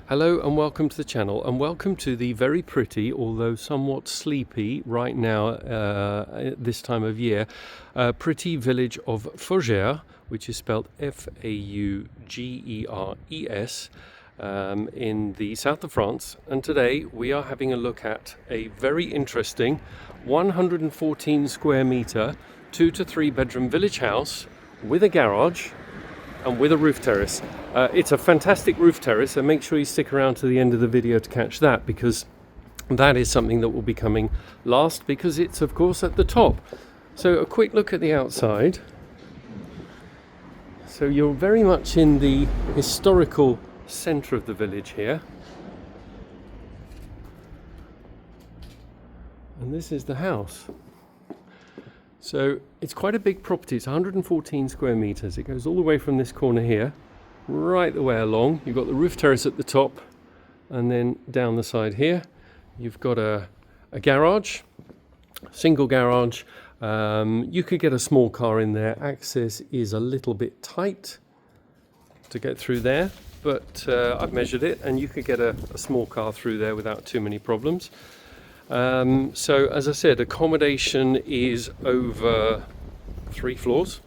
Hello and welcome to the channel, and welcome to the very pretty, although somewhat sleepy right now this time of year, pretty village of Faugères, which is spelled F-A-U-G-E-R-E-S, in the south of France. And today we are having a look at a very interesting 114 square metre, 2 to 3 bedroom village house with a garage and with a roof terrace. It's a fantastic roof terrace, and make sure you stick around to the end of the video to catch that, because that is something that will be coming last, because it's of course at the top. So a quick look at the outside. So you're very much in the historical centre of the village here, and this is the house. So it's quite a big property. It's 114 square metres. It goes all the way from this corner here right the way along. You've got the roof terrace at the top, and then down the side here you've got a garage, single garage. You could get a small car in there. Access is a little bit tight to get through there, but I've measured it, and you could get a small car through there without too many problems. So as I said, accommodation is over 3 floors.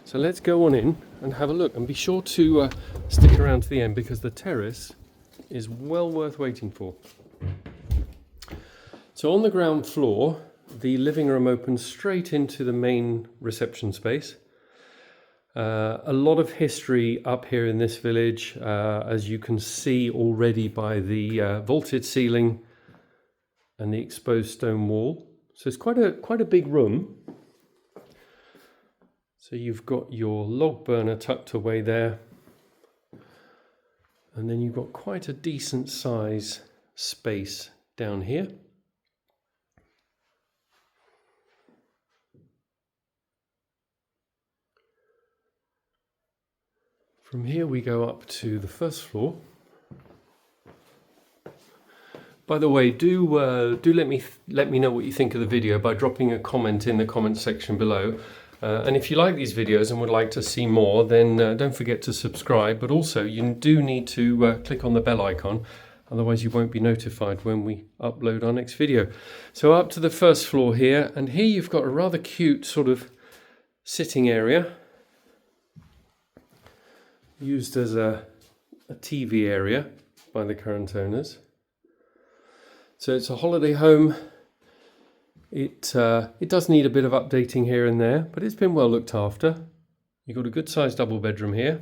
So let's go on in and have a look, and be sure to stick around to the end, because the terrace is well worth waiting for. So on the ground floor, the living room opens straight into the main reception space. A lot of history up here in this village, as you can see already by the vaulted ceiling and the exposed stone wall. So it's quite a big room. So you've got your log burner tucked away there, and then you've got quite a decent size space down here. From here we go up to the first floor. By the way, do let me know what you think of the video by dropping a comment in the comment section below. And if you like these videos and would like to see more, then don't forget to subscribe. But also, you do need to click on the bell icon, otherwise you won't be notified when we upload our next video. So up to the first floor here, and here you've got a rather cute sort of sitting area, used as a TV area by the current owners. So it's a holiday home. It does need a bit of updating here and there, but it's been well looked after. You've got a good sized double bedroom here.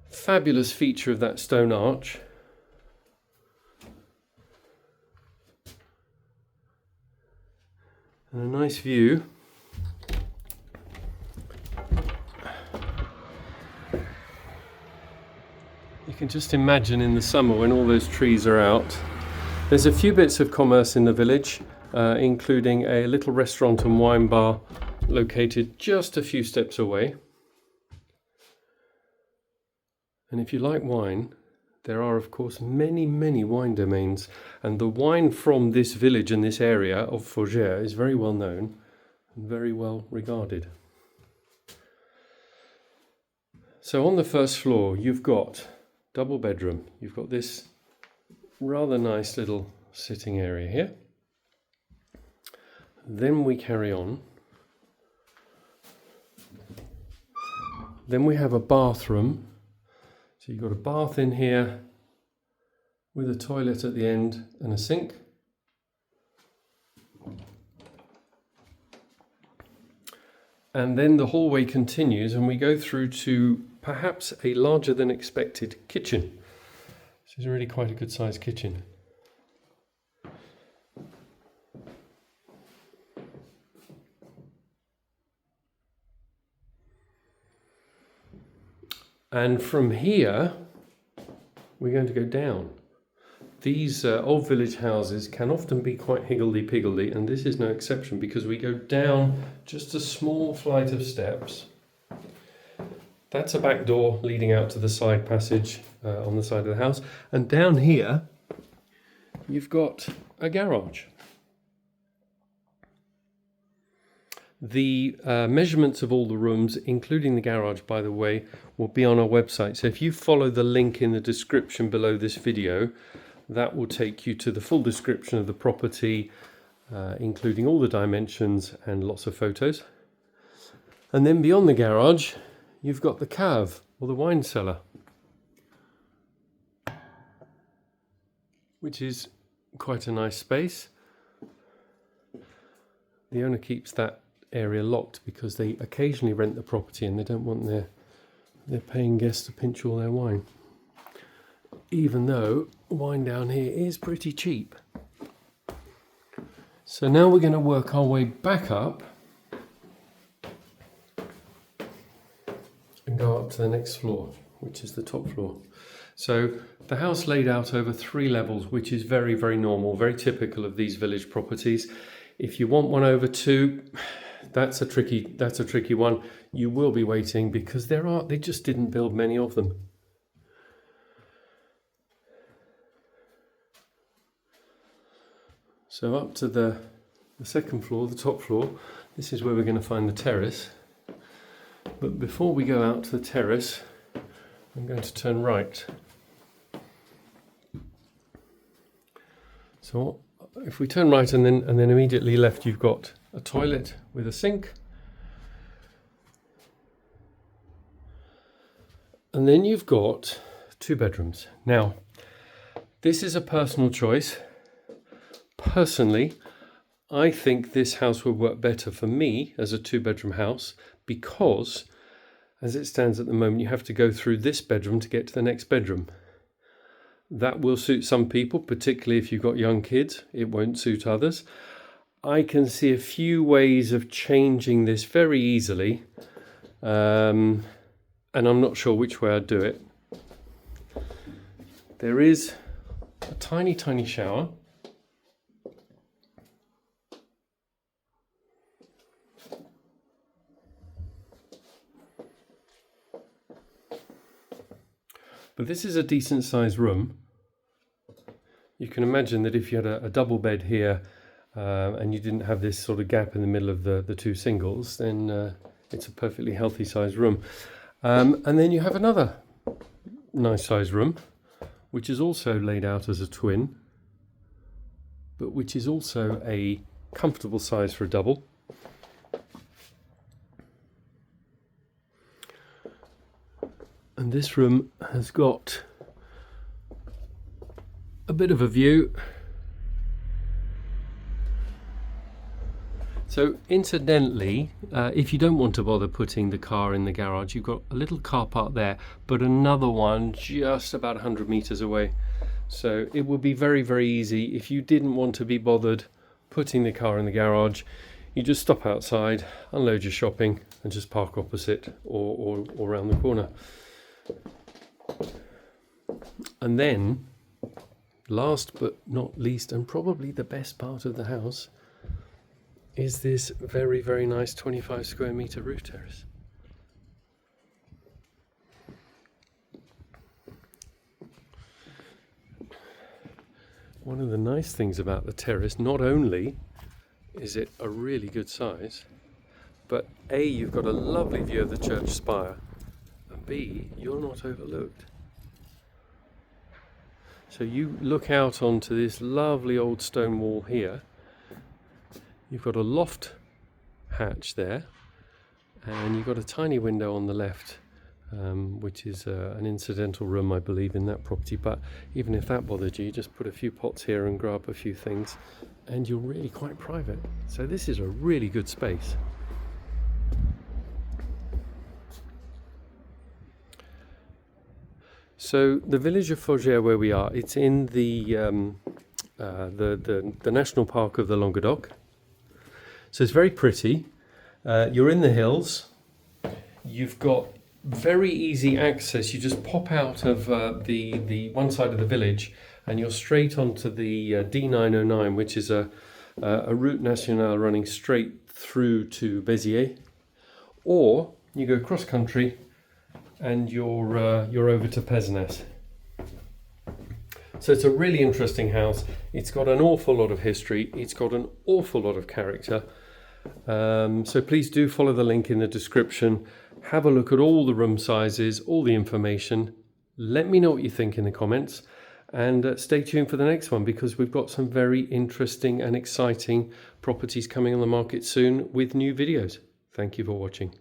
Fabulous feature of that stone arch. And a nice view. You can just imagine in the summer when all those trees are out. There's a few bits of commerce in the village, including a little restaurant and wine bar located just a few steps away. And if you like wine, there are of course many wine domains, and the wine from this village and this area of Faugères is very well known and very well regarded. So on the first floor you've got double bedroom. You've got this rather nice little sitting area here. Then we carry on. Then we have a bathroom. So you've got a bath in here with a toilet at the end and a sink. And then the hallway continues, and we go through to perhaps a larger than expected kitchen. This is really quite a good sized kitchen. And from here, we're going to go down. These old village houses can often be quite higgledy-piggledy, and this is no exception, because we go down just a small flight of steps. That's a back door leading out to the side passage on the side of the house. And down here, you've got a garage. The measurements of all the rooms, including the garage, by the way, will be on our website. So if you follow the link in the description below this video, that will take you to the full description of the property, including all the dimensions and lots of photos. And then beyond the garage, you've got the cave, or the wine cellar, which is quite a nice space. The owner keeps that area locked because they occasionally rent the property and they don't want their paying guests to pinch all their wine. Even though wine down here is pretty cheap. So now we're going to work our way back up and go up to the next floor, which is the top floor. So the house laid out over 3 levels, which is very, very normal, very typical of these village properties. If you want one over 2, that's a tricky one. You will be waiting because they just didn't build many of them. So up to the second floor, the top floor, this is where we're going to find the terrace. But before we go out to the terrace, I'm going to turn right. So if we turn right and then immediately left, you've got a toilet with a sink. And then you've got 2 bedrooms. Now, this is a personal choice. Personally, I think this house would work better for me as a 2-bedroom house because, as it stands at the moment, you have to go through this bedroom to get to the next bedroom. That will suit some people, particularly if you've got young kids. It won't suit others. I can see a few ways of changing this very easily, and I'm not sure which way I'd do it. There is a tiny shower. But this is a decent sized room. You can imagine that if you had a double bed here and you didn't have this sort of gap in the middle of the 2 singles, then it's a perfectly healthy sized room. And then you have another nice sized room, which is also laid out as a twin, but which is also a comfortable size for a double. And this room has got a bit of a view. So incidentally, if you don't want to bother putting the car in the garage, you've got a little car park there, but another one just about 100 meters away. So it would be very, very easy if you didn't want to be bothered putting the car in the garage. You just stop outside, unload your shopping and just park opposite or around the corner. And then, last but not least, and probably the best part of the house, is this very, very nice 25 square meter roof terrace. One of the nice things about the terrace, not only is it a really good size, but A, you've got a lovely view of the church spire, and B, you're not overlooked. So you look out onto this lovely old stone wall here. You've got a loft hatch there, and you've got a tiny window on the left, which is an incidental room, I believe, in that property. But even if that bothered you, just put a few pots here and grow up a few things, and you're really quite private. So this is a really good space. So the village of Faugères, where we are, it's in the national park of the Languedoc. So it's very pretty. You're in the hills. You've got very easy access. You just pop out of the one side of the village, and you're straight onto the D909, which is a route nationale running straight through to Béziers. Or you go cross country, and you're over to Pézenas. So it's a really interesting house. It's got an awful lot of history. It's got an awful lot of character. So please do follow the link in the description. Have a look at all the room sizes, all the information. Let me know what you think in the comments, and stay tuned for the next one, because we've got some very interesting and exciting properties coming on the market soon with new videos. Thank you for watching.